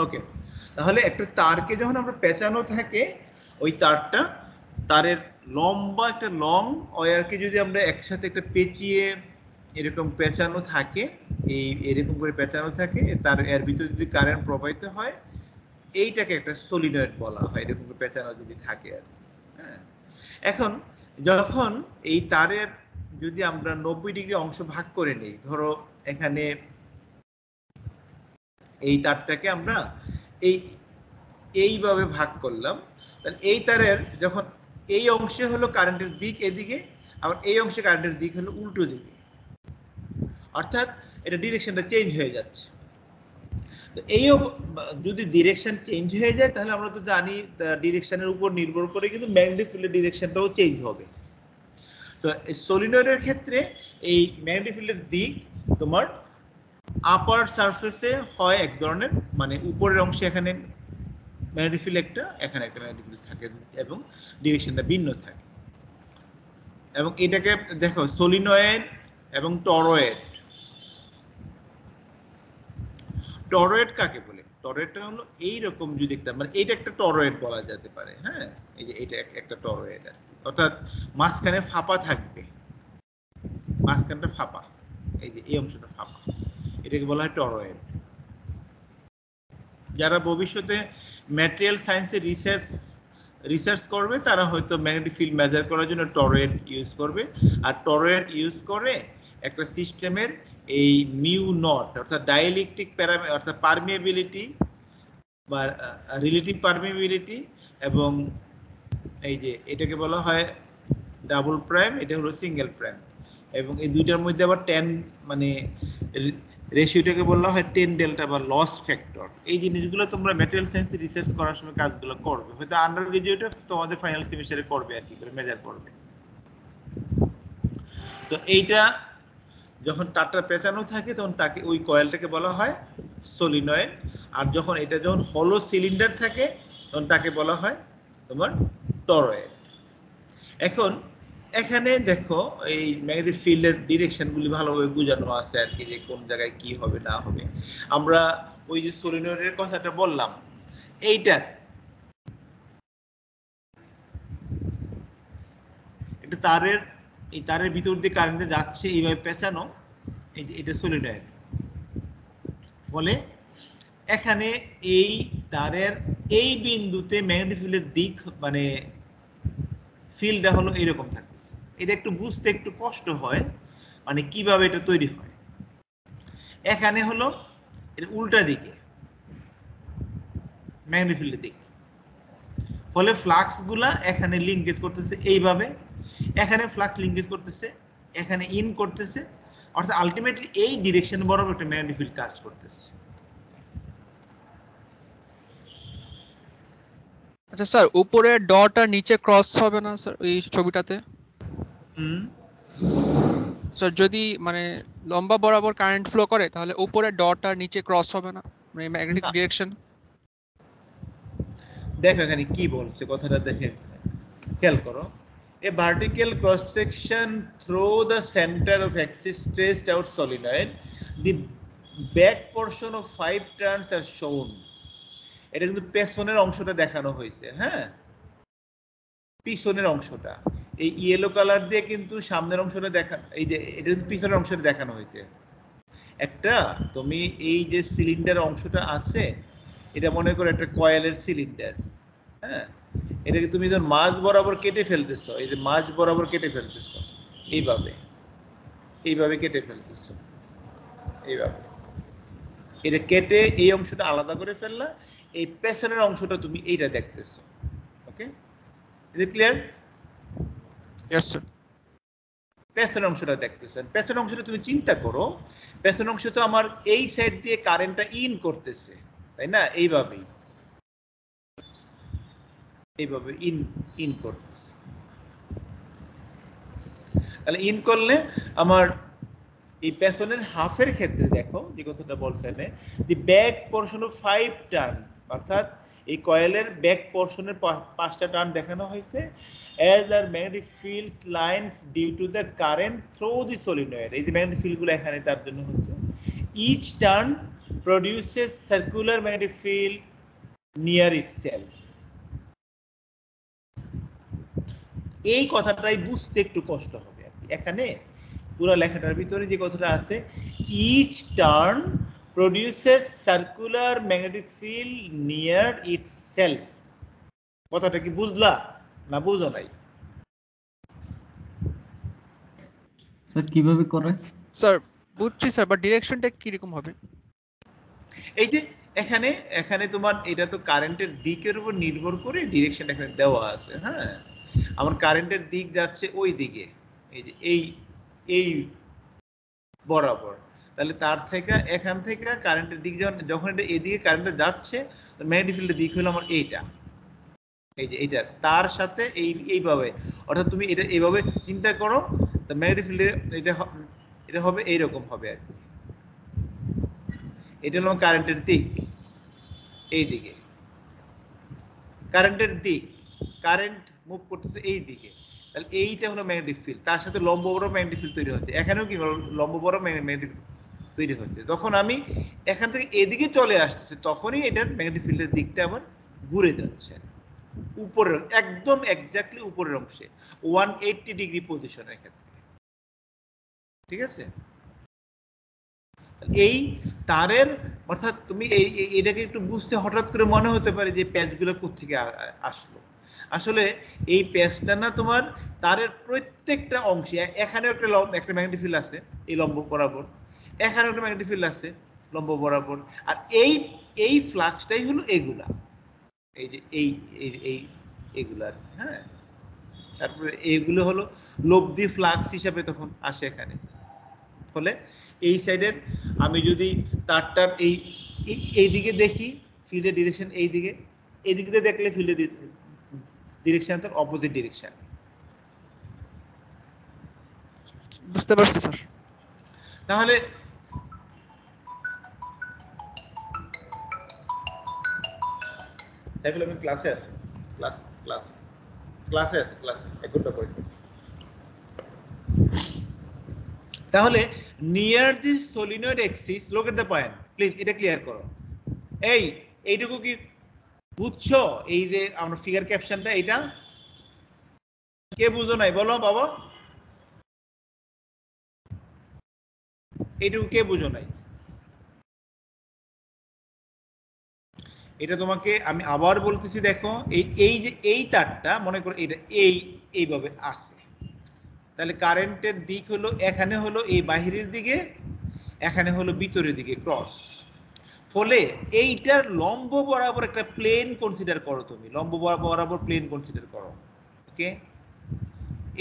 ওকে, তাহলে একটা তারকে যখন আমরা পেঁচানো থাকে, ওই তারের লম্বা একটা লং ওয়্যারকে যদি আমরা একসাথে একটা পেঁচিয়ে এরকম পেঁচানো থাকে, এরকম করে পেঁচানো থাকে, তার এর ভিতরে যদি কারেন্ট প্রবাহিত হয়, এইটাকে একটা সলিনয়েড বলা হয়, এরকম করে পেঁচানো যদি থাকে আর কি। হ্যাঁ, এখন যখন এই তারের যদি আমরা 90 ডিগ্রি অংশ ভাগ করে নিই, ধরো এখানে এই তারটাকে আমরা এই এইভাবে ভাগ করলাম, তাহলে এই তারের যখন এই অংশে হলো কারেন্টের দিক এদিকে, আবার এই অংশে কারেন্টের দিক হলো উল্টো দিকে, অর্থাৎ এটা ডিরেকশনটা চেঞ্জ হয়ে যাচ্ছে। তো এই যদি ডিরেকশন চেঞ্জ হয়ে যায়, তাহলে আমরা তো জানি ডিরেকশনের উপর নির্ভর করে কিন্তু ম্যাগনেটিক ফিল্ডের ডিরেকশনটাও চেঞ্জ হবে। তো সলিনয়েডের ক্ষেত্রে এই ম্যাগনেটিক ফিল্ডের দিক তোমার আপার সারফেসে হয় এক ধরনের, মানে উপরের অংশে এখানে ম্যাগনেটিক ফিল্ড একটা, এখানে একটা ম্যাগনেটিক ফিল্ড থাকে এবং ডিরেকশনটা ভিন্ন থাকে। এবং এটাকে দেখো সলিনয়েড এবং টরয়েড। টরয়েড কাকে বলে? টরয়েডটা হলো এইরকম, যদি একটা মানে এইটা একটা টরয়েড বলা যেতে পারে। হ্যাঁ, এই যে এটা একটা টরয়েড আর কি, অর্থাৎ মাঝখানে ফাঁপা থাকবে, মাঝখানটা ফাঁপা, এই যে এই অংশটা ফাঁপা, এটাকে বলা হয় টরয়েড। যারা ভবিষ্যতে ম্যাটেরিয়াল সায়েন্সে রিসার্চ করবে, তারা হয়তো ম্যাগনেটিক ফিল্ড মেজার করার জন্য টরয়েড ইউজ করবে। আর টরয়েড ইউজ করে একটা সিস্টেমের এই মিউ নট, অর্থাৎ ডাইইলেকট্রিক প্যারামিটার, অর্থাৎ পারমিয়েবিলিটি বা রিলেটিভ পারমিয়েবিলিটি, এবং এই যে এটাকে বলা হয় ডাবল প্রাইম, এটা হলো সিঙ্গেল প্রাইম, এবং এই দুইটার মধ্যে আবার 10 মানে রেশিওটাকে বলা হয় 10 ডেল্টা বা লস ফ্যাক্টর। এই জিনিসগুলো তোমরা ম্যাটেরিয়াল সায়েন্সে রিসার্চ করার সময় কাজগুলো করবে, হয়তো আন্ডার গ্রাজুয়েটে তোমাদের ফাইনাল সেমিস্টারে করবে আর কি করে মেজার করবে। তো এইটা যখন তারটা পেঁচানো থাকে, তখন তাকে ওই কয়েলটাকে বলা হয় সলিনয়েড। আর যখন এটা যখন হলো সিলিন্ডার থাকে, তখন তাকে বলা হয় তোমার টরয়েড। এখন এখানে দেখো এই ম্যাগনেটিক ফিল্ডের ডিরেকশনগুলি ভালোভাবে বোঝানো আছে আর কি, যে কোন জায়গায় কি হবে না হবে। আমরা ওই যে সলিনয়েডের কথাটা বললাম, এইটা এটা তারের, এই তারের ভিতর দিয়ে কারেন্টে যাচ্ছে, এইভাবে পেঁচানো, এই যে এটা সলিনয়েড বলে। এখানে এই তারের এই বিন্দুতে ম্যাগনেটিক ফিল্ডের দিক মানে ফিল্ডটা হলো এরকম থাকতেছে। এটা একটু বুঝতে একটু কষ্ট হয়, মানে কিভাবে এটা তৈরি হয়। এখানে হলো এটা উল্টা দিকে ম্যাগনেটিক ফিল্ডের দিক, ফলে ফ্লাক্স গুলা এখানে লিঙ্কেজ করতেছে এইভাবে, এখানে ফ্লাক্স লিঙ্কেজ করতেছে, এখানে ইন করতেছে, অর্থাৎ আলটিমেটলি এই ডিরেকশন বরাবর একটা ম্যাগনেটিক ফিল্ড কাজ করতেছে। আচ্ছা স্যার, উপরে ডট আর নিচে ক্রস হবে না স্যার এই ছবিটাতে? হুম, স্যার যদি মানে লম্বা বরাবর কারেন্ট ফ্লো করে, তাহলে উপরে ডট আর নিচে ক্রস হবে না, মানে ম্যাগনেটিক না, ডিরেকশন? দেখো এখানে কি বলছে কথাটা দেখে খেয়াল করো। A vertical cross section through the center of axis stretched out solenoid. The back portion of 5 turns are shown. এটা কিন্তু পেছনের অংশটা দেখানো হয়েছে। হ্যাঁ, পিছনের অংশটা এই ইয়েলো কালার দিয়ে কিন্তু সামনের অংশটা দেখা, এই যে এটা কিন্তু পিছনের অংশটা দেখানো হয়েছে। একটা তুমি এই যে সিলিন্ডার অংশটা আছে, এটা মনে করো একটা কয়েলের সিলিন্ডার। হ্যাঁ, এটাকে তুমি যখন মাঝ বরাবর কেটে ফেলতেছো, এই যে মাঝ বরাবর কেটে ফেলতেছো, এইভাবে এইভাবে কেটে ফেলতেছো, এইভাবে এটা কেটে এই অংশটা আলাদা করে ফেললা, এই পেছনের অংশটা তুমি এইটা দেখতেছো। Okay, is it clear? Yes sir. পেছনের অংশটা দেখতেছেন, পেছনের অংশটা তুমি চিন্তা করো, পেছনের অংশ তো আমার এই সাইড দিয়ে কারেন্টটা ইন করতেছে, তাই না? এইভাবেই এইভাবে ইন ইন করতেছে। তাহলে ইন করলে আমার এই পেছনের হাফের ক্ষেত্রে দেখো যে কথাটা বলছেন, দি ব্যাক পোর্শন অফ 5 টার্ন, অর্থাৎ এই কয়েলের ব্যাক পোর্শনের 5টা টার্ন দেখানো হয়েছে। as are magnetic fields lines due to the current through the solenoid, এই যে ম্যাগনেটিক ফিল্ডগুলো এখানে তার জন্য হচ্ছে, each turn produces circular magnetic field near itself. এই কথাটাই বুঝতে একটু কষ্ট হবে এখানে পুরো লেখাটার ভিতরে যে কথাটা আছে each turn produces circular magnetic field near itself কথাটা কি বুঝলা না বুঝো নাই স্যার কিভাবে করে স্যার বুঝছি স্যার বাট ডিরেকশনটা কি রকম হবে এই যে এখানে এখানে তোমার এটা তো কারেন্টের দিকের উপর নির্ভর করে ডিরেকশন এখানে দেওয়া আছে হ্যাঁ আমার কারেন্টের দিক যাচ্ছে ওই দিকে এই যে এই বরাবর তাহলে তার থেকে এখান থেকে কারেন্টের দিক যখন এটা এদিকে কারেন্টটা যাচ্ছে ম্যাগনেটিক ফিল্ডের দিক হলো আমার এইটা এই যে এইটা তার সাথে এইভাবে অর্থাৎ তুমি এটা এইভাবে চিন্তা করো তো ম্যাগনেটিক ফিল্ডে এটা হবে এইরকম হবে আর কি এটা হলো কারেন্টের দিক এই দিকে কারেন্টের দিক কারেন্ট মুভ করতেছে এই দিকে তাহলে এইটা হলো ম্যাগনেটিক ফিল্ড তার সাথে লম্ব বরাবর ম্যাগনেটিক ফিল্ড তৈরি হচ্ছে এখানেও কি লম্ব বরাবর ম্যাগনেটিক তৈরি হচ্ছে যখন আমি এখান থেকে এদিকে চলে আসতেছি তখনই এটার ম্যাগনেটিক ফিল্ডের দিকটা আবার ঘুরে যাচ্ছে উপরের একদম এক্স্যাক্টলি উপরের অংশে 180 ডিগ্রি পজিশনের ক্ষেত্রে ঠিক আছে এই তারের অর্থাৎ তুমি এটাকে একটু বুঝতে হঠাৎ করে মনে হতে পারে যে প্যাচগুলো কোত্থেকে আসলো আসলে এই প্যাচটা না তোমার তারের প্রত্যেকটা অংশে এখানেও একটা ম্যাগনেটিক ফিল্ড আছে এই লম্ব বরাবর এখানেও একটা ম্যাগনেটিক ফিল্ড আছে লম্ব বরাবর আর এই ফ্লাক্সটাই হলো এগুলা এই যে এই এগুলা হ্যাঁ তারপরে এগুলো হলো লব্ধি ফ্লাক্স হিসাবে তখন আসে এখানে ফলে এই সাইডের আমি যদি তারটার এই দিকে দেখি ফিল্ডের ডিরেকশন এই দিকে দিয়ে দেখলে ফিল্ডের ডিরেকশন তার অপোজিট ডিরেকশন বুঝতে পারছি স্যার তাহলে দেখলে আমি ক্লাসে আছি ক্লাসে এক ঘন্টা পরে তাহলে near the solenoid axis look at the point please এটা ক্লিয়ার করো এইটুকু কি বুঝছো এই যে আমরা ফিগার ক্যাপশনটা এটা কে বুঝো নাই বলো বাবা এইটুকু কে বুঝো নাই এটা তোমাকে আমি আবার বলতেছি দেখো এই যে এই তারটা মনে করো এটা এইভাবে আছে তাহলে কারেন্টের দিক হলো এখানে হলো এই বাহিরের দিকে এখানে হলো ভিতরের দিকে ক্রস ফলে এইটার লম্ব বরাবর একটা প্লেন কনসিডার করো তুমি লম্ব বরাবর প্লেন কনসিডার করো ওকে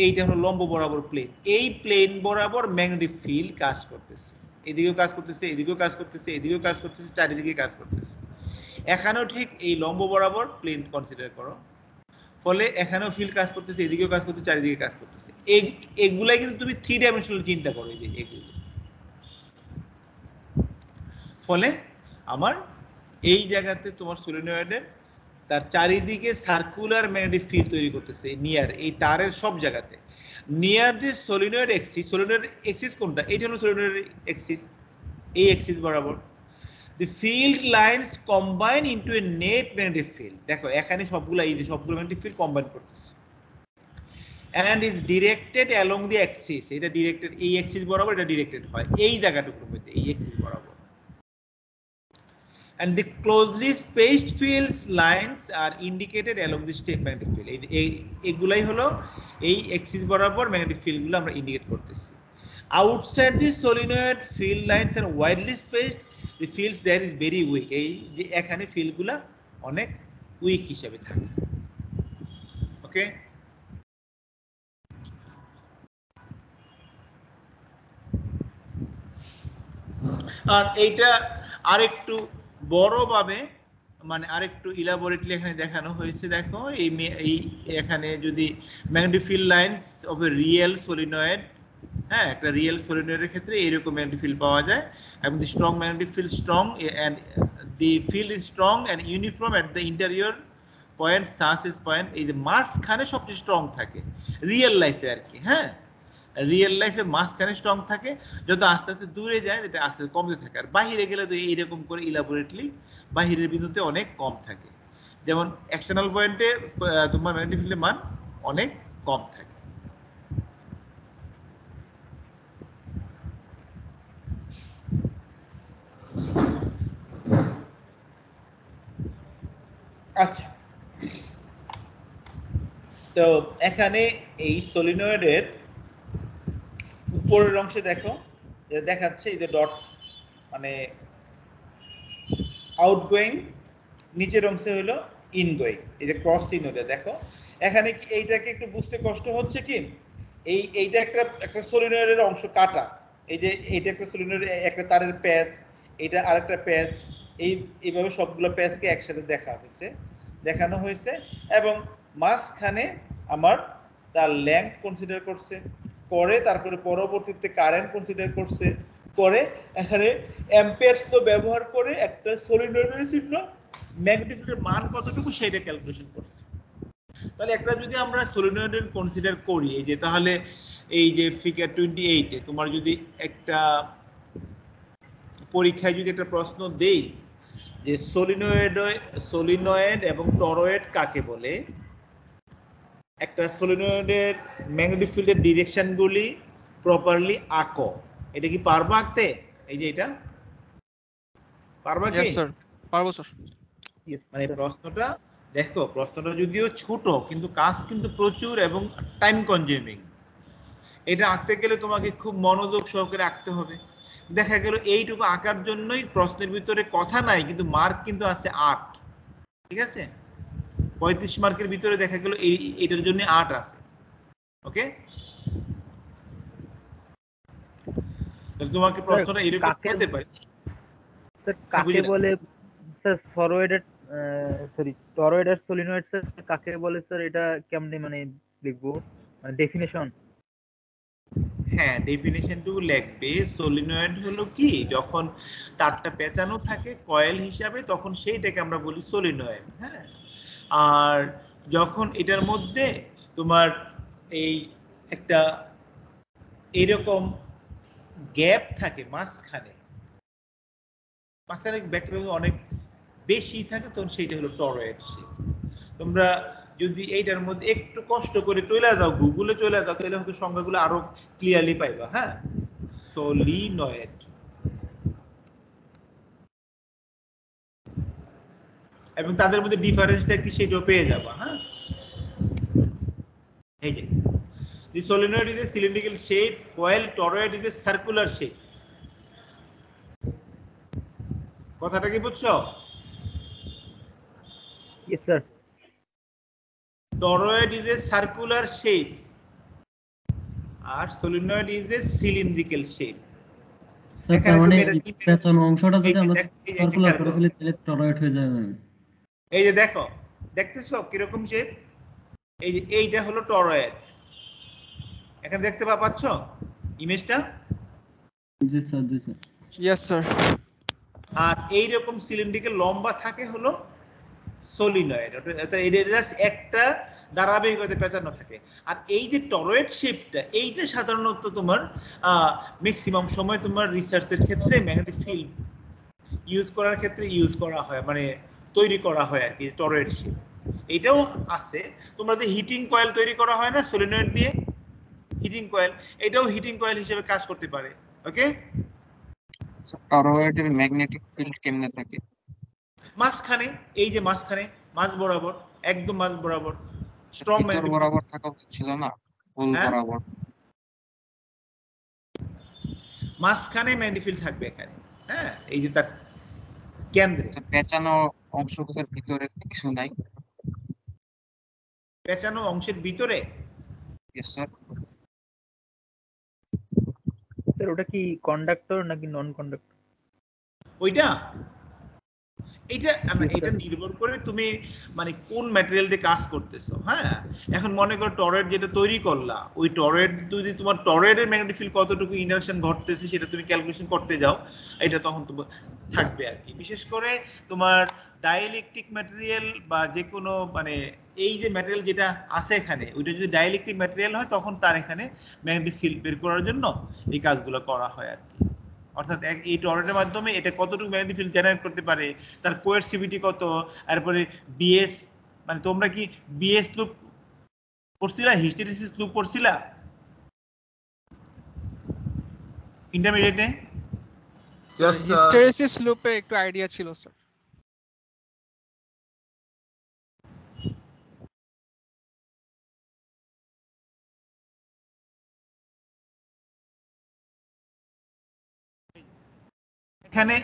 এইটা হলো লম্ব বরাবর প্লেন এই প্লেন বরাবর ম্যাগনেটিক ফিল্ড কাজ করতেছে এদিকেও কাজ করতেছে এদিকেও কাজ করতেছে এদিকেও কাজ করতেছে চারিদিকে কাজ করতেছে এখানেও ঠিক এই লম্ব বরাবর প্লেন কনসিডার করো ফলে এখানেও ফিল্ড কাজ করতেছে এদিকেও কাজ করতেছে চারিদিকে কাজ করতেছে এগুলাই কিন্তু তুমি 3 ডাইমেনশনাল চিন্তা করো এই যে এগুলো ফলে আমার এই জায়গাতে তোমার সলিনয়েডের তার চারিদিকে সার্কুলার ম্যাগনেটিক ফিল্ড তৈরি করতেছে নিয়ার এই তারের সব জায়গাতে নিয়ার দি সলিনয়েড এক্সিস কোনটা এইটা হলো সলিনয়েড এক্সিস এই এক্সিস বরাবর the field lines combine into a net magnetic field দেখো এখানে সবগুলো এই যে সবগুলো ম্যাগনেটিক ফিল্ড কম্বাইন করতেছে and is directed along the axis এটা ডিরেক্টেড এই অ্যাক্সিস বরাবর এটা ডিরেক্টেড হয় এই জায়গাটুকুর মধ্যে এই অ্যাক্সিস বরাবর and the closely spaced fields lines are indicated along the state magnetic field এইগুলাই হলো এই অ্যাক্সিস বরাবর ম্যাগনেটিক ফিল্ডগুলো আমরা ইন্ডিকেট করতেছি outside the solenoid field lines are widely spaced the fields there is very weak এই যে এখানে ফিল্ডগুলো অনেক উইক হিসাবে থাকে ওকে আর এইটা আরেকটু বড়ভাবে মানে আরেকটু ইলাবোরেটলি এখানে দেখানো হয়েছে দেখো এই এখানে যদি magnetic field lines of A real solenoid হ্যাঁ একটা রিয়েল সলিনয়েডের ক্ষেত্রে এইরকম ম্যাগনেটিক ফিল্ড পাওয়া যায় এবং the strong magnetic field strong and the field is strong and uniform at the interior point সাসেস পয়েন্ট এই যে মাঝখানে সবচেয়ে স্ট্রং থাকে রিয়েল লাইফে আর কি হ্যাঁ রিয়েল লাইফে মাঝখানে স্ট্রং থাকে, যত আস্তে আস্তে দূরে যায় এটা আস্তে আস্তে কমতে থাকে। আর বাহিরে গেলে তো এইরকম করে ইলাবোরেটলি বাহিরের বিন্দুতে অনেক কম থাকে। যেমন এক্সটার্নাল পয়েন্টে তোমার ম্যাগনেটিক ফিল্ডের মান অনেক কম থাকে। আচ্ছা, তো এখানে এই সলিনয়েডের উপরের অংশে দেখো দেখাচ্ছে এই যে ডট মানে আউটগোয়িং, নিচের অংশে হলো ইনগোয়িং, এই যে ক্রস চিহ্ন দেখো এখানে। কি এইটাকে একটু বুঝতে কষ্ট হচ্ছে কি, এইটা একটা সলিনয়েডের অংশ কাটা, এই যে এইটা একটা সলিনয়েডের একটা তারের প্যাচ, এটা আরেকটা প্যাচ, এইভাবে সবগুলো প্যাচকে একসাথে দেখানো হয়েছে এবং মাঝখানে আমার তার লেংথ কনসিডার করছে, করে তারপরে পরবর্তীতে কারেন্ট কনসিডার করছে, করে এখানে অ্যাম্পিয়ারস ল ব্যবহার করে একটা সলিনয়েডের জন্য ম্যাগনেটিক ফিল্ডের মান কতটুকু সেটা ক্যালকুলেশন করছে। তাহলে একটা যদি আমরা সলিনয়েড কনসিডার করি, এই যে তাহলে এই যে ফিগার 28 এ তোমার যদি একটা পরীক্ষায় যদি একটা প্রশ্ন দেই যে সলিনয়েড এবং টরয়েড কাকে বলে, একটা সলিনয়েডের ম্যাগনেটিক ফিল্ডের ডিরেকশনগুলি প্রপারলি আঁকো, এটা কি পারবা আঁকতে? এই যে এটা পারবা কি? यस স্যার, পারবো স্যার। মানে প্রশ্নটা দেখো, প্রশ্নটা যদিও ছোট কিন্তু কাজ কিন্তু প্রচুর এবং টাইম কনজিউমিং। এটা আঁকতে গেলে তোমাকে খুব মনোযোগ সহকারে আঁকতে হবে। দেখা গেল এইটুকু আঁকার জন্যই প্রশ্নের ভিতরে কথা নাই, কিন্তু মার্ক কিন্তু আছে 8। ঠিক আছে, 35 মার্কের ভিতরে দেখা গেল এইটার জন্য 8 আছে। ওকে, তাহলে তোমাকে প্রশ্নটা এরকম হতে পারে। স্যার কাকে বলে স্যার সরয়েডের সরি টরয়েড আর সলিনয়েড স্যার কাকে বলে স্যার, এটা কেমনে মানে লিখবো, মানে ডেফিনেশন? হ্যাঁ, ডেফিনেশনটুকু লিখবে। সলিনয়েড হলো কি, যখন তারটা পেঁচানো থাকে কয়েল হিসাবে তখন সেইটাকে আমরা বলি সলিনয়েড। হ্যাঁ, আর যখন এটার মধ্যে তোমার এই একটা এরকম গ্যাপ থাকে মাঝখানে ব্যাকটেরিয়া অনেক বেশি থাকে, তখন সেইটা হলো টরয়েড শেপ। তোমরা যদি এইটার মধ্যে একটু কষ্ট করে চলে যাও, গুগলে চলে যাও, তাহলে হয়তো সংখ্যাগুলো আরো ক্লিয়ারলি পাইবা। হ্যাঁ, সলিনয়েড এবং তাদের মধ্যে ডিফারেন্সটা কি সেটাও পেয়ে যাবা। হ্যাঁ, এই যে the solenoid is a cylindrical shape while toroid is a circular shape. কথাটা কি বুঝছো? Yes sir. Toroid is a circular shape আর solenoid is a cylindrical shape. এখানে মানে পেঁচানো অংশটা যদি আমরা সার্কুলার করে ফেলি তাহলে টরয়েড হয়ে যাবে। এই যে দেখো, দেখতেছো কিরকম শেপ? এই যে এইটা হলো টরয়েড, এখানে দেখতে পাচ্ছ ইমেজটা? জি স্যার, জি স্যার। Yes sir. আর এই রকম সিলিন্ড্রিক্যাল লম্বা থাকে হলো সলিনয়েড, অর্থাৎ এটা জাস্ট একটা ধারাবাহিকভাবে পেঁচানো থাকে। আর এই যে টরয়েড শেপটা, এইটা সাধারণত তোমার ম্যাক্সিমাম সময় তোমার রিসার্চের ক্ষেত্রে ম্যাগনেটিক ফিল্ড ইউজ করার ক্ষেত্রে ইউজ করা হয়, মানে তৈরি করা হয় আর কি টরয়েড শেপ। এটাও আছে, তোমরা যে হিটিং কয়েল তৈরি করা হয় না সলিনয়েড দিয়ে, হিটিং কয়েল, এটাও হিটিং কয়েল হিসেবে কাজ করতে পারে। ওকে, টরয়েডের ম্যাগনেটিক ফিল্ড কেমনে থাকে? মাঝখানে, এই যে মাঝখানে, মাঝ বরাবর, একদম মাঝ বরাবর স্ট্রং ভিতর বরাবর থাকা উচিত ছিল না, হোল বরাবর? মাঝখানে ম্যাগনেটিক ফিল্ড থাকবে এখানে। হ্যাঁ, এই যে তার কেন্দ্রে। পেঁচানো অংশগুলোর ভিতরে কিছু নাই? পেঁচানো অংশের ভিতরে? Yes sir. স্যার ওটা কি কন্ডাক্টর নাকি নন কন্ডাক্টর? ওইটা এটা নির্ভর করে তুমি মানে কোন ম্যাটেরিয়াল দিয়ে কাজ করতেছো। হ্যাঁ, এখন মনে করো টরয়েড যেটা তৈরি করলা, ওই টরয়েড যদি তোমার টরয়েডের ম্যাগনেটিক ফিল্ড কতটুকু ইন্ডাকশন ঘটতেছে সেটা তুমি ক্যালকুলেশন করতে যাও, এটা তখন তোমার থাকবে আর কি। বিশেষ করে তোমার ডাইইলেকট্রিক ম্যাটেরিয়াল বা যে কোনো মানে এই যে ম্যাটেরিয়াল যেটা আছে এখানে ওইটা যদি ডাইইলেকট্রিক ম্যাটেরিয়াল হয় তখন তার এখানে ম্যাগনেটিক ফিল্ড বের করার জন্য এই কাজগুলো করা হয় আর কি। অর্থাৎ এই টরয়েডের মাধ্যমে এটা কতটুকু ম্যাগনেটিক ফিল্ড জেনারেট করতে পারে, তার কোয়ারসিভিটি কত, তারপরে বিএস, মানে তোমরা কি বিএস লুপ পড়ছিলা, হিস্টেরিসিস লুপ পড়ছিলা ইন্টারমিডিয়েটে? হিস্টেরেসিস লুপে একটু আইডিয়া ছিল স্যার। এখানে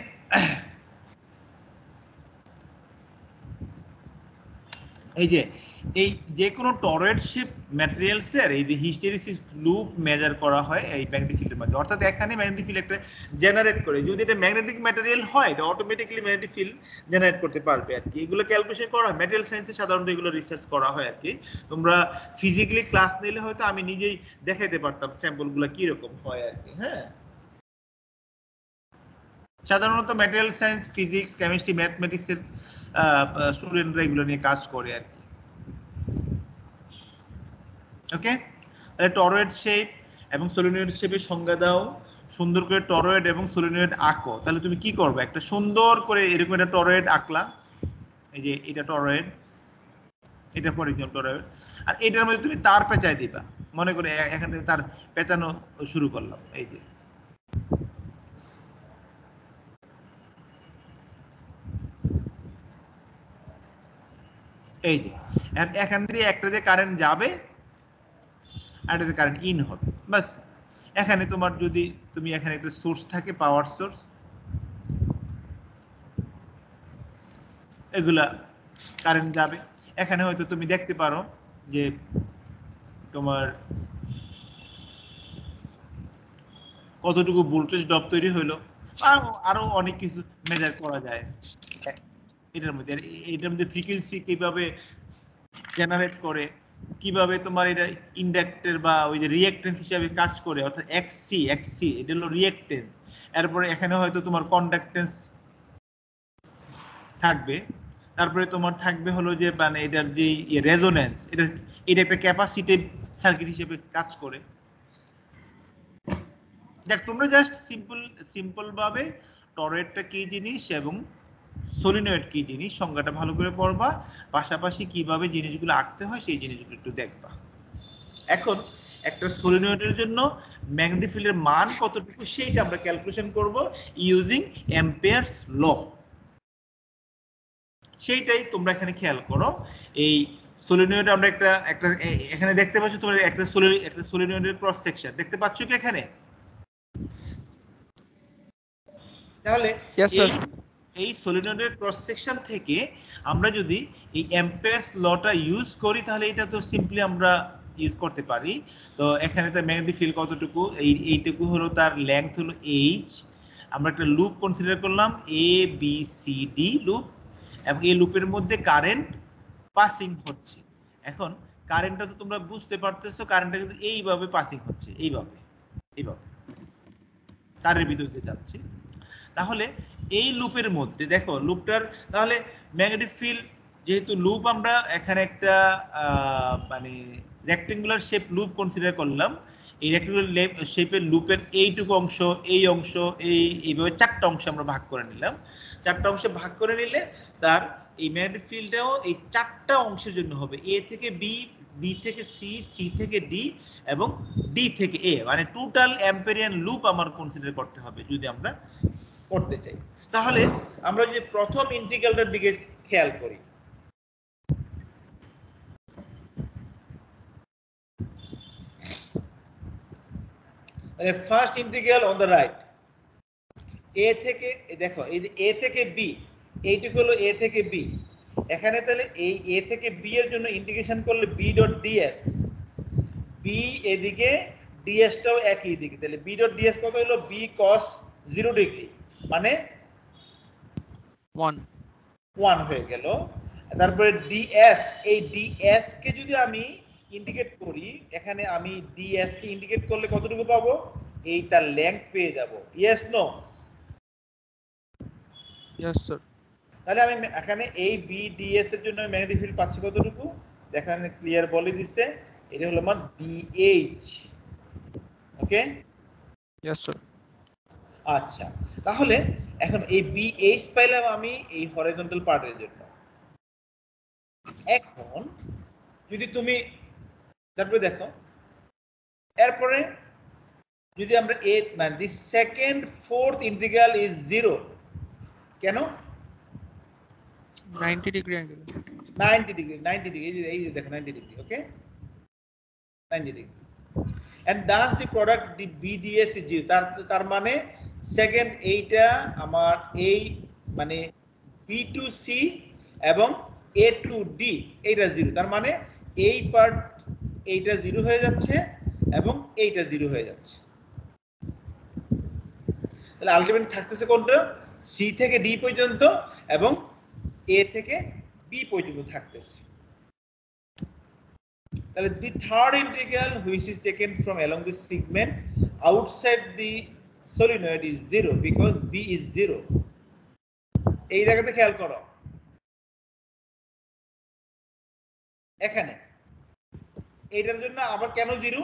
এই যে কোনো টরয়েড শেপ ম্যাটেরিয়ালসের এই যে হিস্টেরিসিস লুপ মেজার করা হয় এই ম্যাগনেটিক ফিল্ডের মধ্যে। অর্থাৎ এখানে ম্যাগনেটিক ফিল্ড একটা জেনারেট করে, যদি এটা ম্যাগনেটিক ম্যাটেরিয়াল হয় এটা অটোমেটিক্যালি ম্যাগনেটিক ফিল্ড জেনারেট করতে পারবে আর কি। এগুলো ক্যালকুলেশন করা হয় ম্যাটেরিয়াল সায়েন্সে, সাধারণত এগুলো রিসার্চ করা হয় আর কি। তোমরা ফিজিক্যালি ক্লাস নিলে হয়তো আমি নিজেই দেখাইতে পারতাম স্যাম্পলগুলো কি রকম হয় আর কি। হ্যাঁ, সাধারণত ম্যাটেরিয়াল সায়েন্স, ফিজিক্স, কেমিস্ট্রি, ম্যাথমেটিক্সের স্টুডেন্টরা এগুলো নিয়ে কাজ করে আর কি। ওকে, তাহলে টরয়েড শেপ এবং সলিনয়েড শেপের সংজ্ঞা দাও, সুন্দর করে টরয়েড এবং সলিনয়েড আঁকো। তাহলে তুমি কি করবে, একটা সুন্দর করে এরকম একটা টরয়েড আঁকলা, এই যে এটা টরয়েড, এটা পরে টরয়েড, আর এটার মধ্যে তুমি তার পেঁচায় দিবা। মনে করে এখান থেকে তার পেঁচানো শুরু করলাম, এই যে এই যে এখান দিয়ে একটা দিয়ে কারেন্ট যাবে আর এটাতে কারেন্ট ইন হবে, বাস। এখানে তোমার যদি তুমি এখানে একটা সোর্স থাকে, পাওয়ার সোর্স, এগুলা কারেন্ট যাবে। এখানে হয়তো তুমি দেখতে পারো যে তোমার কতটুকু ভোল্টেজ ড্রপ তৈরি হলো, আরো অনেক কিছু মেজার করা যায় এটার মধ্যে। এটার মধ্যে ফ্রিকোয়েন্সি কিভাবে জেনারেট করে, কিভাবে তোমার এটা ইন্ডাক্টর বা ওই যে রিঅ্যাকট্যান্স হিসেবে কাজ করে, অর্থাৎ এক্সসি এটা হলো রিঅ্যাকট্যান্স। এরপরে এখানে হয়তো তোমার কন্ডাক্ট্যান্স থাকবে, তারপরে তোমার থাকবে হলো যে মানে এটার যে রেজোন্যান্স, এটা একটা ক্যাপাসিটিভ সার্কিট হিসেবে কাজ করে। দেখ, তোমরা জাস্ট সিম্পল ভাবে টরয়েডটা কি জিনিস এবং সলিনয়েড কি জিনিস সংজ্ঞাটা ভালো করে পড়বা, পাশাপাশি কিভাবে জিনিসগুলো আঁকতে হয় সেই জিনিসগুলো একটু দেখবা। এখন একটা সলিনয়েডের জন্য ম্যাগনেটিক ফিল্ডের মান কতটুকু সেইটা আমরা ক্যালকুলেশন করব ইউজিং অ্যাম্পিয়ারস ল। সেইটাই তোমরা এখানে খেয়াল করো। এই সলিনয়েড আমরা একটা এখানে দেখতে পাচ্ছ, তোমরা একটা সলিনয়েডের ক্রস সেকশন দেখতে পাচ্ছ কি এখানে? তাহলে এই সলিনয়েডের ক্রস সেকশন থেকে আমরা যদি এই অ্যাম্পিয়ারস লটা ইউজ করি তাহলে এটা তো সিম্পলি আমরা ইউজ করতে পারি। তো এখানে তার ম্যাগনেটিক ফিল্ড কতটুকু, এইটুকু হলো তার লেংথ হলো এইচ। আমরা একটা লুপ কনসিডার করলাম, A B C D loop, এবং এই লুপের মধ্যে কারেন্ট পাসিং হচ্ছে। এখন কারেন্টটা তো তোমরা বুঝতে পারতেছো, কারেন্টটা কিন্তু এইভাবে পাসিং হচ্ছে, এইভাবে তারের ভিতর দিয়ে যাচ্ছে। তাহলে এই লুপের মধ্যে দেখো লুপটার তাহলে ম্যাগনেটিক ফিল্ড, যেহেতু লুপ আমরা এখানে একটা মানে রেক্টেঙ্গুলার শেপ লুপ কনসিডার করলাম, এই রেক্টেঙ্গুলার শেপের লুপের এইটুকু অংশ, এই অংশ, এইভাবে চারটা অংশে আমরা ভাগ করে নিলাম। চারটা অংশে ভাগ করে নিলে তার এই ম্যাগনেটিক ফিল্ডটাও এই চারটা অংশের জন্য হবে, এ থেকে বি, বি থেকে সি, সি থেকে ডি এবং ডি থেকে এ, মানে টোটাল অ্যাম্পেরিয়ান লুপ আমার কনসিডার করতে হবে যদি আমরা করতে চাই। তাহলে আমরা যদি প্রথম ইন্টিগ্রালটার দিকে খেয়াল করি, first integral on the right, এ থেকে দেখো এই যে এ থেকে বি, এইটুকু হলো এ থেকে বি। এখানে তাহলে এই এ থেকে বি এর জন্য ইন্টিগ্রেশন করলে বি ডট ডিএস, বি এদিকে ডিএসটাও একই দিকে, তাহলে বি ডট ডিএস কত হলো, বি cos 0 ডিগ্রি, মানে 1 হয়ে গেল। তারপরে ডিএস, এই ডিএস কে যদি আমি ইন্ডিকেট করি, এখানে আমি ডিএস কে ইন্ডিকেট করলে কতটুকু পাবো, এই তার লেংথ পেয়ে যাব। Yes no? Yes sir. তাহলে আমি এখানে এই বি ডিএস এর জন্য ম্যাগনেটিক ফিল্ড পাচ্ছি কতটুকু, এখানে ক্লিয়ার বলে দিচ্ছে এটা হলো আমার BH। ওকে, ইয়েস স্যার। আচ্ছা তাহলে এখন এই BH পাইলাম আমি এই হরিজন্টাল পার্টের জন্য। এখন যদি তুমি তারপরে দেখো এরপরে যদি আমরা মানে the second fourth integral is 0 কেন 90 ডিগ্রি অ্যাঙ্গেল। 90 ডিগ্রি এই যে দেখো 90 degree. Okay 90 degree and thus the product the BDS is 0 তার মানে সেকেন্ড এইটা আমার এই মানে B to C এবং A to D এইটা 0 তার মানে এই পার্ট এইটা 0 হয়ে যাচ্ছে এবং এইটা 0 হয়ে যাচ্ছে। তাহলে আলটিমেট থাকতেছে কোনটা C থেকে D পর্যন্ত এবং A থেকে B পর্যন্ত থাকতেছে। তাহলে the third integral which is taken from along this segment outside the solenoid is 0 because B is 0। এই জায়গাতে খেয়াল করো এখানে এইটার জন্য আবার কেন 0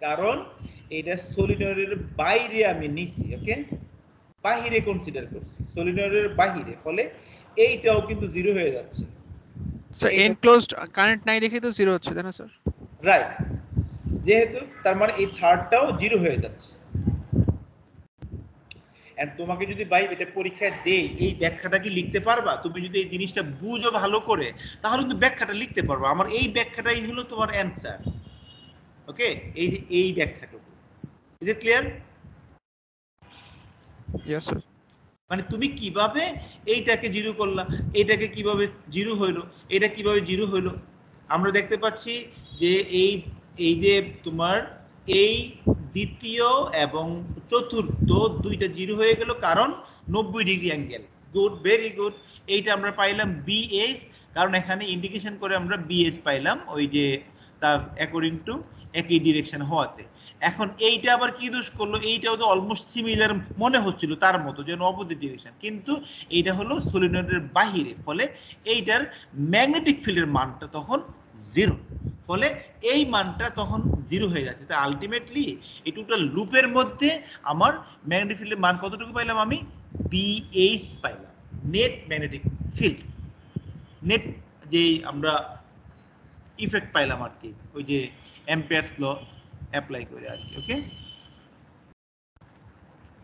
কারণ এটা সলিনয়েডের বাইরে আমি নিছি। ওকে বাহিরে কনসিডার করছি সলিনয়েডের বাহিরে ফলে এইটাও কিন্তু 0 হয়ে যাচ্ছে। স্যার এনক্লোজড কারেন্ট নাই দেখে তো 0 হচ্ছে তাই না স্যার? রাইট, যেহেতু তার মানে এই থার্ডটাও 0 হয়ে যাচ্ছে। এন্ড তোমাকে যদি ভাই এটা পরীক্ষায় দেই এই ব্যাখ্যাটা কি লিখতে পারবা? তুমি যদি এই জিনিসটা বুঝো ভালো করে তাহলে কিন্তু ব্যাখ্যাটা লিখতে পারবা। আমার এই ব্যাখ্যাটাই হলো তোমার অ্যানসার। ওকে এই যে এই ব্যাখ্যাটুকু is it clear? Yes sir. মানে তুমি কিভাবে এইটাকে 0 করলা, এইটাকে কিভাবে 0 হইলো, এটা কিভাবে 0 হইলো। আমরা দেখতে পাচ্ছি যে এই যে তোমার এই দ্বিতীয় এবং চতুর্থ দুইটা 0 হয়ে গেল কারণ 90 degree angle. Good, very good. এইটা আমরা পাইলাম BH কারণ এখানে ইন্ডিকেশন করে আমরা BH পাইলাম ওই যে তার অ্যাকর্ডিং টু একই ডিরেকশন হওয়াতে। এখন এইটা আবার কি দোষ করলো, এইটাও তো অলমোস্ট সিমিলার মনে হচ্ছিল তার মতো যেন অপোজিট ডিরেকশন, কিন্তু এইটা হলো সলিনয়েডের বাহিরে ফলে এইটার ম্যাগনেটিক ফিল্ডের মানটা তখন 0 ফলে এই মানটা তখন 0 হয়ে যাচ্ছে। তাই আলটিমেটলি এই টোটাল লুপের মধ্যে আমার ম্যাগনেটিক ফিল্ডের মান কতটুকু পাইলাম আমি BH পাইলাম, নেট ম্যাগনেটিক ফিল্ড, নেট যেই আমরা ইফেক্ট পাইলাম আর কি ওই যে অ্যাম্পিয়ারস ল অ্যাপ্লাই করে আর কি। ওকে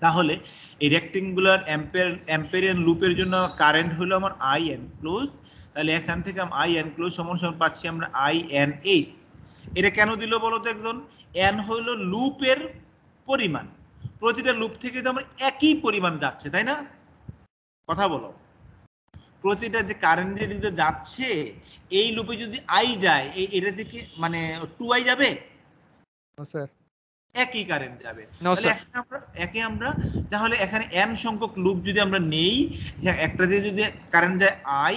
তাহলে এই রেক্টেঙ্গুলার অ্যাম্পেরিয়ান লুপের জন্য কারেন্ট হলো আমার IN ক্লোজ। তাহলে এখান থেকে I N ক্লোজ সমান সমান পাচ্ছি আমরা INH। এটা কেন দিল বলো তো একজন? n হলো লুপের পরিমাণ, প্রতিটা লুপ থেকে তো আমরা একই পরিমাণ যাচ্ছে তাই না, কথা বলো। প্রতিটা যে কারেন্ট যে দিকে যাচ্ছে এই লুপে যদি I যায় এটা থেকে মানে 2I যাবে স্যার একই কারেন্ট যাবে। নো তাহলে স্যার। আমরা তাহলে এখানে n সংখ্যক লুপ যদি আমরা নেই একটা দিয়ে যদি কারেন্ট যায় I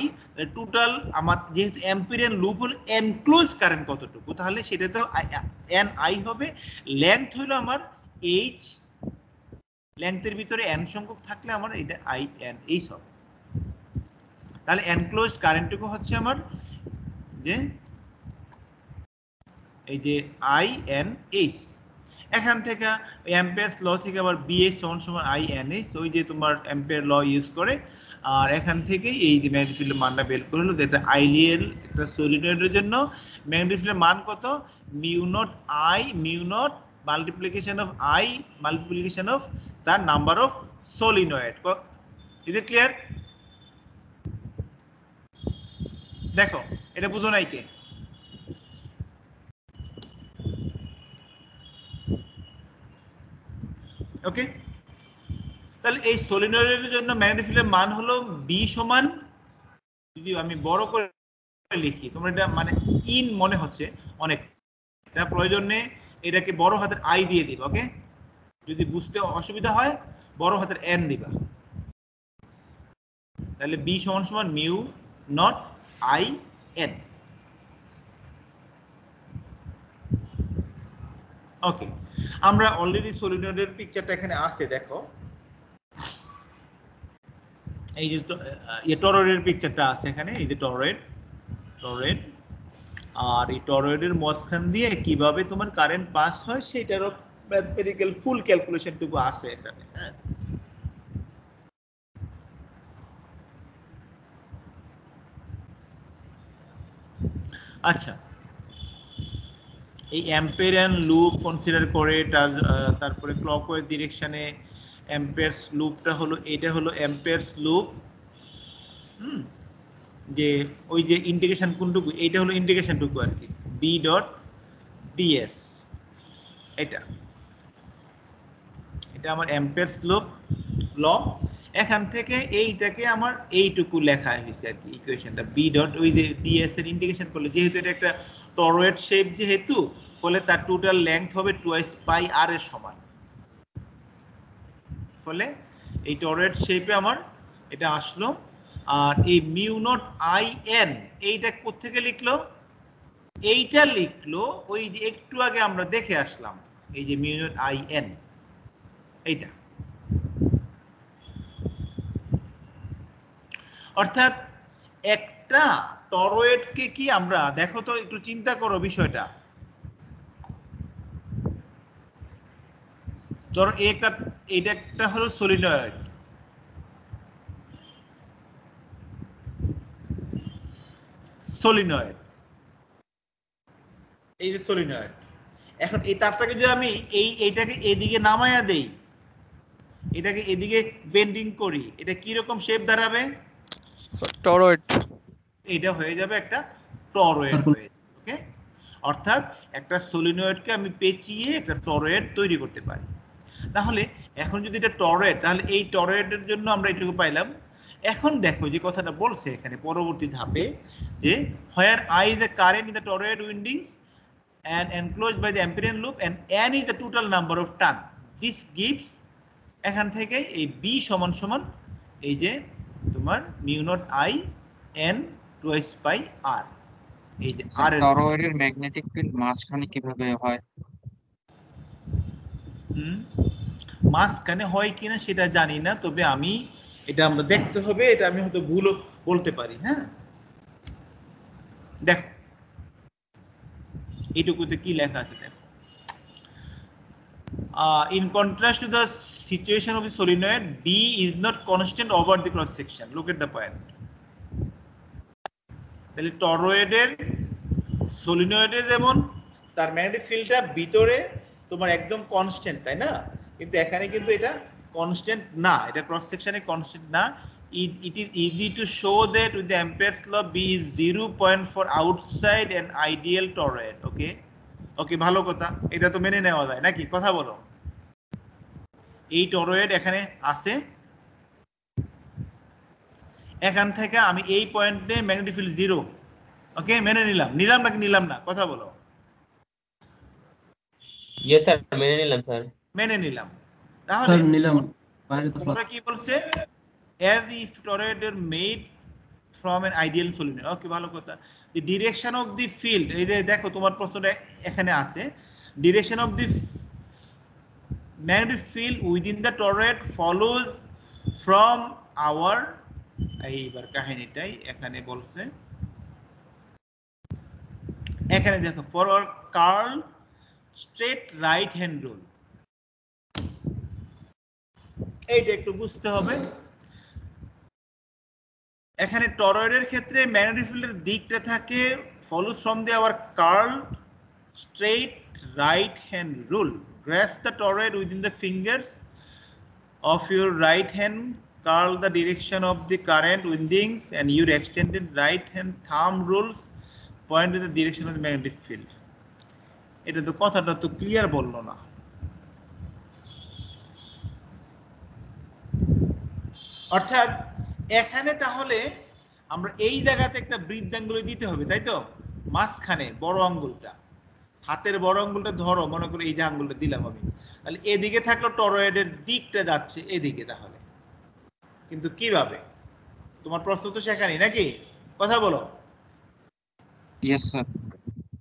টোটাল আমার যেহেতু অ্যাম্পিয়ারিয়ান লুপ হলো এনক্লোজ কারেন্ট কতটুকু তাহলে সেটা তো NI হবে। লেন্থ হলো আমার H, লেন্থের ভিতরে n সংখ্যক থাকলে আমার এটা INH হবে। তাহলে এনক্লোজ কারেন্টটুকু হচ্ছে আমার যে এই যে INH। এখান থেকে অ্যাম্পিয়ারস ল থেকে আবার BH সমান সমান INH ওই যে তোমার অ্যাম্পিয়ার ল ইউজ করে আর এখান থেকে এই যে ম্যাগনেটিক ফিল্ডের মানটা বের করে হলো যেটা আইডিয়াল একটা সলিনয়েডের জন্য ম্যাগনেটিক ফিল্ডের মান কত mu not multiplication of I multiplication of the number of solenoid. Is it clear? দেখো এটা বুঝো নাই কে? ওকে তাহলে এই সলিনয়েডের জন্য ম্যাগনেটিক ফিল্ডের মান হলো B সমান, যদি আমি বড় করে লিখি তোমরা এটা মানে ইন মনে হচ্ছে অনেক, এটা প্রয়োজন নেই, এটাকে বড় হাতের I দিয়ে দিবা। ওকে যদি বুঝতে অসুবিধা হয় বড় হাতের N দিবা। তাহলে B সমান সমান মিউ নট IN। ওকে আমরা অলরেডি সলিনয়েডের পিকচারটা এখানে আছে দেখো। এই যে টরয়েডের পিকচারটা আছে এখানে, এই যে টরয়েড, আর এই টরয়েডের মাঝখান দিয়ে কিভাবে তোমার কারেন্ট পাস হয় সেটারও ম্যাথমেটিক্যাল ফুল ক্যালকুলেশনটুকু আছে এখানে। হ্যাঁ, আচ্ছা, এই অ্যাম্পিয়ার লুপ কনসিডার করে তারপরে ক্লকওয়াইজ ডিরেকশনে অ্যাম্পিয়ারস লুপটা হলো, এটা হলো অ্যাম্পিয়ারস লুপ। যে ওই যে ইন্টিগ্রেশন কোনটুকু, এইটা হলো ইন্টিগ্রেশনটুকু আর কি, বি ডট ডিএস, এটা আমার অ্যাম্পিয়ারস ল। এখান থেকে এইটাকে আমার এইটুকু লেখা হয়েছে আর কি ইকুয়েশনটা, বি ডট ওই যে ডিএস এর ইন্টিগ্রেশন করলে, যেহেতু এটা একটা টরয়েড শেপ যেহেতু, ফলে তার টোটাল লেংথ হবে 2 পাই আর এর সমান। ফলে এই টরয়েড শেপে আমার এটা আসলো। আর এই মিউ নট আই এন এইটা কোত্থেকে লিখলো, এইটা লিখলো ওই যে একটু আগে আমরা দেখে আসলাম, এই যে মিউ নট আই এন, এইটা। অর্থাৎ একটা টরয়েডকে কি আমরা, দেখো তো একটু চিন্তা করো বিষয়টা, ধরো এটা একটা হলো সলিনয়েড, এই যে সলিনয়েড। এখন এই তারটাকে যদি আমি এইটাকে এদিকে নামায়া দেই, এটাকে এদিকে বেন্ডিং করি, এটা কি রকম শেপ দাঁড়াবে? টরয়েড। এটা হয়ে যাবে একটা টরয়েড হয়ে যাবে। ওকে, অর্থাৎ একটা সলিনয়েডকে আমি পেঁচিয়ে একটা টরয়েড তৈরি করতে পারি। তাহলে এখন যদি এটা টরয়েড, তাহলে এই টরয়েডের জন্য আমরা এটুকু পাইলাম। এখন দেখো যে কথাটা বলছে এখানে পরবর্তী ধাপে, যে where I is the current in the toroid windings and enclosed by the ampere loop and n is the total number of turn, this gives, এখান থেকে এই b সমান সমান এই যে তোমার mu not I n twice pi r, এই যে r এর টরয়েডের ম্যাগনেটিক ফিল্ড মাঝখানে কিভাবে হয়? মাঝখানে হয় কিনা সেটা জানি না, তবে আমি এটা আমরা দেখতে হবে, এটা আমি হয়তো ভুল বলতে পারি। হ্যাঁ, দেখো এইটুকুতে কি লেখা আছে দেখো, in contrast to the situation of the solenoid, B is not constant over the cross section. Look at the point. তাহলে টরয়েডের সলিনয়েডে যেমন তার ম্যাগনেটিক ফিল্ডটা ভিতরে তোমার একদম কনস্ট্যান্ট, তাই না? কিন্তু এখানে কিন্তু এটা কনস্ট্যান্ট না, এটা ক্রস সেকশনে কনস্ট্যান্ট না। It is easy to show that with the Ampere's law B is 0 point for outside an ideal toroid. Okay, ওকে, ভালো কথা, এটা তো মেনে নেওয়া যায় নাকি? কথা বলো, এই টরয়েড এখানে আছে, এখান থেকে আমি এই পয়েন্টে ম্যাগনেটিক ফিল্ড 0, ওকে, মেনে নিলাম নাকি নিলাম না? কথা বলো। ইয়েস স্যার, মেনে নিলাম স্যার। মেনে নিলাম। তাহলে স্যার নিলাম, বাইরে তো ওরা কি বলছে, as if toroid are made from an ideal solenoid. ওকে, ভালো কথা। the direction of the field, এই যে দেখো তোমার প্রশ্নটা এখানে আছে, direction of the magnetic field within the toroid follows from our, এইবার কাহিনীটাই এখানে বলছে, এখানে দেখো for our curl straight right hand rule, এইটা একটু বুঝতে হবে। এখানে টরয়েডের ক্ষেত্রে ম্যাগনেটিক ফিল্ডের দিকটা থাকে follows from the our curl straight right hand rule. Grasp the toroid within the fingers of your right hand, curl the direction of the current windings, and your extended right hand thumb rules point to the direction of the magnetic field. এটা তো কথাটা তো clear বললো না। অর্থাৎ এখানে তাহলে আমরা এই জায়গাতে একটা বৃদ্ধাঙ্গুল দিতে হবে, তাই তো? মাঝখানে বড় আঙ্গুলটা, হাতের বড় আঙ্গুলটা ধরো, মনে করো এই যে আঙ্গুলটা দিলাম আমি, তাহলে এদিকে থাকলো টরয়েডের দিকটা যাচ্ছে এদিকে, তাহলে কিন্তু কিভাবে? তোমার প্রশ্ন তো সেখানেই নাকি? কথা বলো। Yes sir.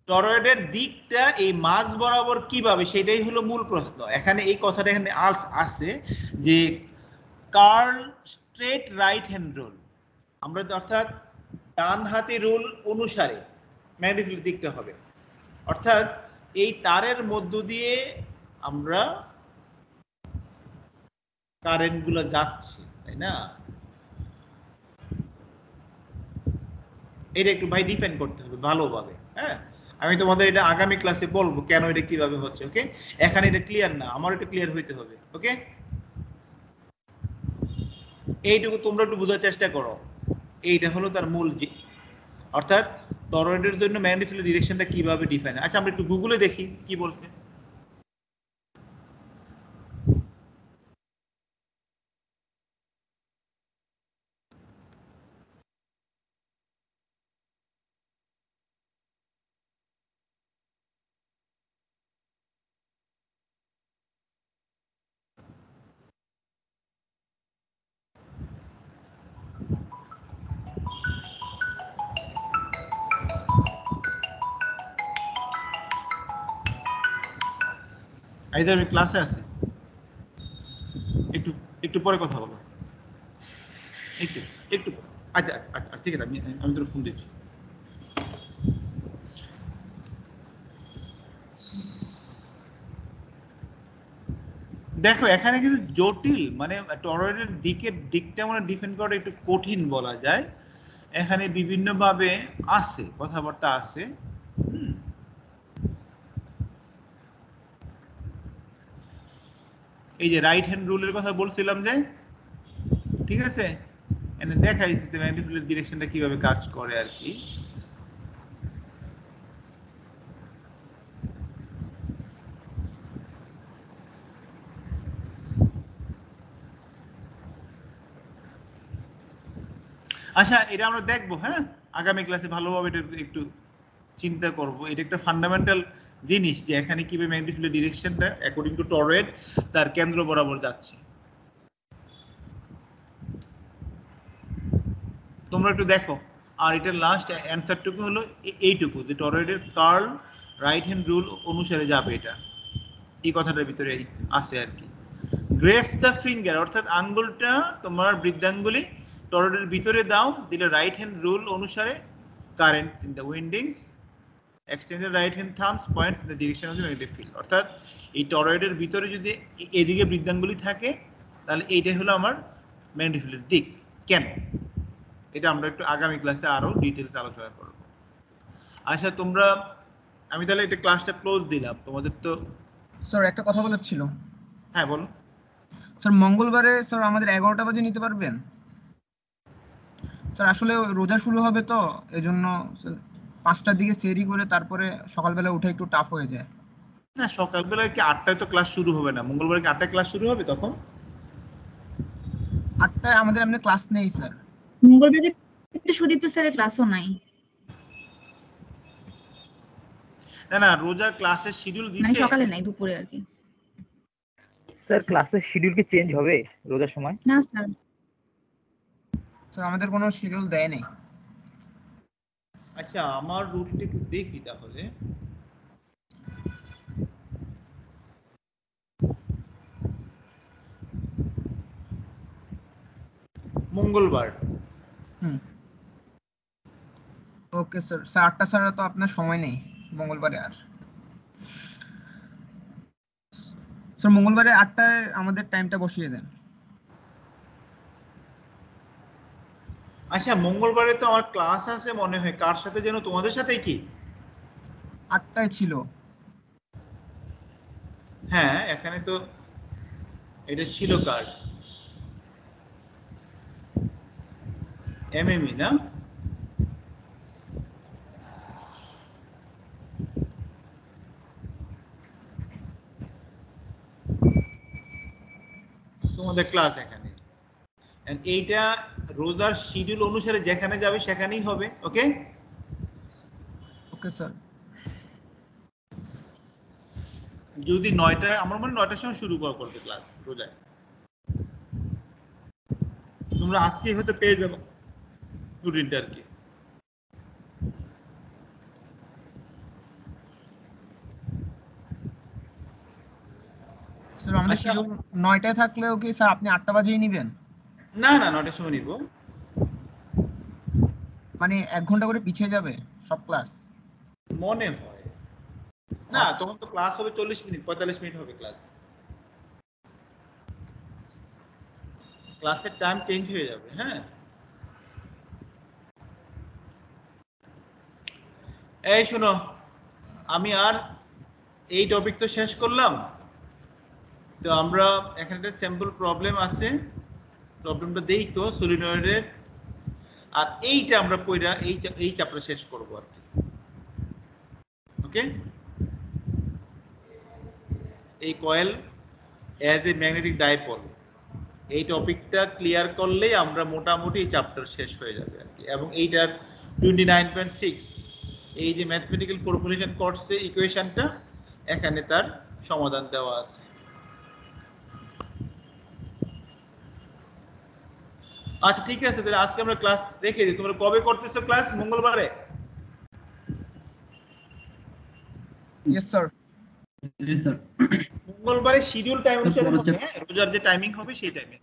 টরয়েডের দিকটা এই মাঝ বরাবর কিভাবে, সেটাই হলো মূল প্রশ্ন। এখানে এই কথাটা এখানে আছে যে curl straight right hand rule, আমরা অর্থাৎ ডান হাতি রুল অনুসারে ম্যাগনেটিক ফিল্ডের দিকটা হবে, অর্থাৎ এই তারের মধ্য দিয়ে আমরা কারেন্ট গুলো যাচ্ছে, তাই না? এটা একটু ভাই ডিফাইন করতে হবে ভালোভাবে। হ্যাঁ, আমি তোমাদের এটা আগামী ক্লাসে বলবো কেন এটা কিভাবে হচ্ছে। ওকে, এখানে এটা ক্লিয়ার না, আমার এটা ক্লিয়ার হইতে হবে। ওকে, এইটুকু তোমরা একটু বোঝার চেষ্টা করো। এইটা হলো তার মূল, অর্থাৎ টরয়েডের জন্য ম্যাগনেটিক ফিল্ডের ডিরেকশনটা কিভাবে ডিফাইন। আচ্ছা, আমরা একটু গুগলে দেখি কি বলছে। এই যে আমি ক্লাসে আছি, একটু একটু পরে কথা বলো, একটু একটু পরে। আচ্ছা আচ্ছা আচ্ছা, ঠিক আছে, আমি তোর ফোন দিচ্ছি। দেখো এখানে কিন্তু জটিল, মানে টরয়েডের দিকটা মানে ডিফেন্ড করা একটু কঠিন বলা যায়। এখানে বিভিন্ন ভাবে আছে, কথাবার্তা আছে। এই যে রাইট হ্যান্ড রুলের কথা বলছিলাম যে, ঠিক আছে, এখানে দেখাইছি যে ম্যাগনেটিক ফিল্ডের ডিরেকশনটা কিভাবে কাজ করে আর কি। আচ্ছা, এটা আমরা দেখবো, হ্যাঁ, আগামী ক্লাসে ভালোভাবে এটা একটু চিন্তা করব। এটা একটা ফান্ডামেন্টাল জিনিস যে এখানে কিভাবে ম্যাগনেটিক ফিল্ডের ডিরেকশনটা অ্যাকর্ডিং টু টরয়েড তার কেন্দ্র বরাবর যাচ্ছে। তোমরা একটু দেখো। আর এটার লাস্ট অ্যান্সারটুকু হলো এইটুকু, যে টরয়েডের কার্ল রাইট হ্যান্ড রুল অনুসারে যাবে, এটা এই কথাটার ভিতরে আছে আর কি। গ্রেফ দ্য ফিঙ্গার, অর্থাৎ আঙ্গুলটা তোমার বৃদ্ধাঙ্গুলি টরয়েডের ভিতরে দাও, দিলে রাইট হ্যান্ড রুল অনুসারে current in the windings extended right hand thumbs points in the direction of the magnetic field. অর্থাৎ এই টরয়েডের ভিতরে যদি এদিকে বৃদ্ধাঙ্গুলি থাকে, তাহলে এইটাই হলো আমার ম্যাগনেটিক ফিল্ডের দিক। কেন, এটা আমরা একটু আগামী ক্লাসে আরো ডিটেইলস আলোচনা করব। আচ্ছা তোমরা, আমি তাহলে এটা ক্লাসটা ক্লোজ দিলাম, তোমাদের তো। স্যার একটা কথা বলার ছিল। হ্যাঁ বলো। স্যার মঙ্গলবারে স্যার আমাদের 11টা বাজে নিতে পারবেন? স্যার আসলে রোজা শুরু হবে তো, এজন্য 5টার দিকে সেহরি করে তারপরে সকালবেলা উঠে একটু টাফ হয়ে যায়। না, সকালবেলায় কি 8টায় তো ক্লাস শুরু হবে না? মঙ্গলবার কি 8টায় ক্লাস শুরু হবে? তখন 8টায় আমাদের এমনি ক্লাস নেই স্যার। মঙ্গলবারে কিন্তু সুদীপ্ত স্যারের ক্লাসও নাই। না না, রোজার ক্লাসের শিডিউল মানে দিয়েছে। সকালে নাই, দুপুরে আর কি। স্যার ক্লাসের শিডিউল কি চেঞ্জ হবে রোজার সময়? না স্যার, স্যার আমাদের কোনো শিডিউল দেয় নেই। আচ্ছা, আমার রুটিনটা একটু দেখি তাহলে। মঙ্গলবার। ওকে স্যার, স্যার 8টা ছাড়া তো আপনার সময় নেই মঙ্গলবারে আর। স্যার মঙ্গলবারে 8টায় আমাদের টাইমটা বসিয়ে দেন। আচ্ছা, মঙ্গলবারে তো আমার ক্লাস আছে মনে হয়, কার সাথে যেন, তোমাদের সাথেই কি? 8টায় ছিল। হ্যাঁ, এখানে তো এটা ছিল কার, এমএমই না? তোমাদের ক্লাস এখানে, এইটা রোজার শিডিউল অনুসারে যেখানে যাবে সেখানেই হবে। ওকে ওকে স্যার। যদি 9টায়, আমার মনে 9টার সময় শুরু করবে ক্লাস রোজায়, তোমরা আজকে হয়তো পেয়ে যাবো রুটিনটা আর কি। স্যার আমাদের শিডিউল 9টায় থাকলেও কি স্যার আপনি 8টা বাজেই নেবেন? না না নটার সময় নিব। মানে 1 ঘন্টা করে পিছিয়ে যাবে সব ক্লাস? মনে হয় না, তখন তো ক্লাস হবে 40 মিনিট, 45 মিনিট হবে ক্লাস। ক্লাসের টাইম চেঞ্জ হয়ে যাবে। হ্যাঁ, এই শোনো, আমি আর এই টপিক তো শেষ করলাম। তো আমরা এখানে একটা স্যাম্পল প্রবলেম আছে, প্রবলেমটা দেখো সলিনয়েডের, আর এইটা আমরা পড়া এই চ্যাপ্টার শেষ করব আর কি। ওকে, এই coil as a magnetic dipole, এই টপিকটা ক্লিয়ার করলেই আমরা মোটামুটি এই চ্যাপ্টার শেষ হয়ে যাবে আর কি। এবং এইটার 29.6 এই যে ম্যাথমেটিক্যাল ফর্মুলেশন কোর্সে ইকুয়েশনটা, এখানে তার সমাধান দেওয়া আছে। আচ্ছা ঠিক আছে, তাহলে আজকে আমরা ক্লাস রেখে দিই। তোমরা কবে করতেছো ক্লাস? মঙ্গলবারে? Yes sir. জি স্যার। মঙ্গলবারে শিডিউল টাইম অনুসারে হবে, হ্যাঁ, রোজার যে টাইমিং হবে সেই টাইমে।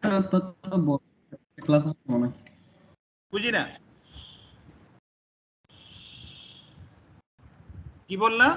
ক্লাস আছে মনে হয়। বুঝি না কি বললা?